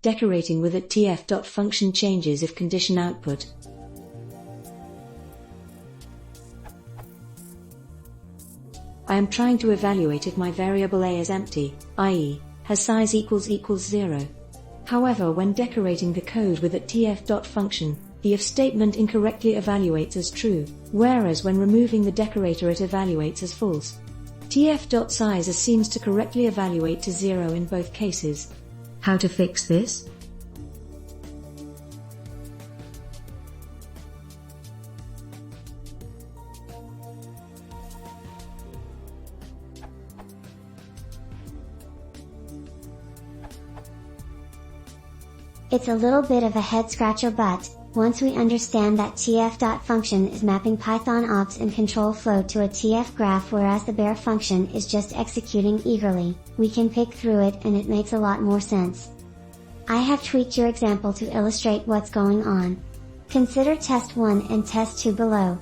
Decorating with @tf. Function changes if condition output. I am trying to evaluate if my variable a is empty, i.e., has size equals 0. However, when decorating the code with @tf. Function, the if statement incorrectly evaluates as true, whereas when removing the decorator it evaluates as false. tf.size seems to correctly evaluate to 0 in both cases. How to fix this? It's a little bit of a head scratcher, but once we understand that tf. Function is mapping Python ops and control flow to a tf graph whereas the bare function is just executing eagerly, we can pick through it and it makes a lot more sense. I have tweaked your example to illustrate what's going on. Consider test 1 and test 2 below.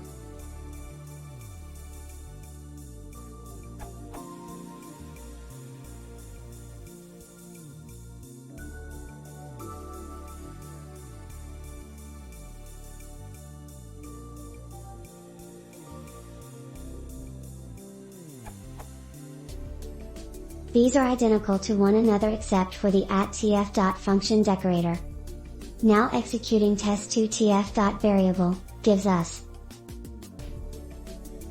These are identical to one another except for the @tf. Function decorator. Now executing test2 tf. Variable, gives us,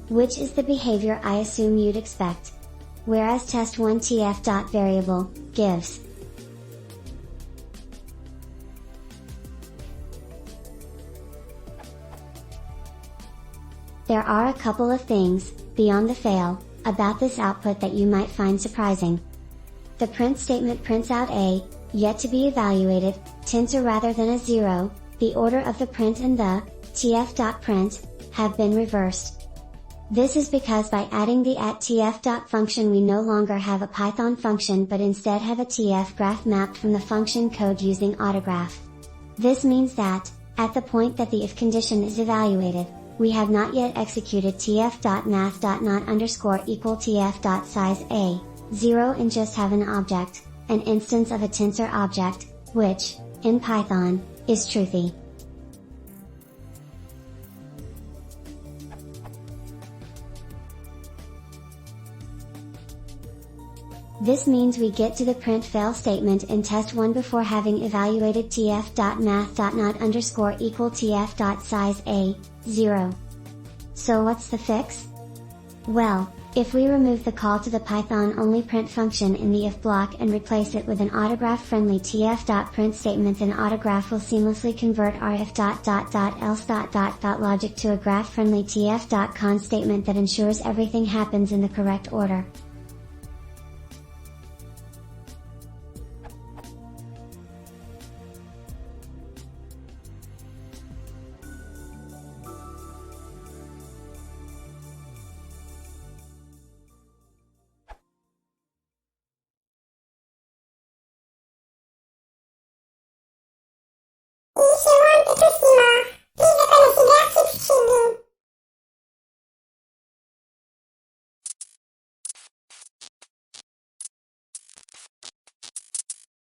which is the behavior I assume you'd expect. Whereas test1 tf. Variable, gives, there are a couple of things, beyond the fail, about this output that you might find surprising. The print statement prints out a, yet to be evaluated, tensor rather than a 0, the order of the print and the, tf.print, have been reversed. This is because by adding the @tf. Function we no longer have a Python function but instead have a tf graph mapped from the function code using autograph. This means that, at the point that the if condition is evaluated, we have not yet executed tf.math.not_equal tf.size a, 0 and just have an object, an instance of a tensor object, which, in Python, is truthy. This means we get to the print fail statement in test 1 before having evaluated tf.math.not_equal tf.size a, 0. So what's the fix? Well, if we remove the call to the Python-only print function in the if block and replace it with an autograph-friendly tf.print statement, then autograph will seamlessly convert our if.else. Logic to a graph-friendly tf.con statement that ensures everything happens in the correct order. I się łączy tu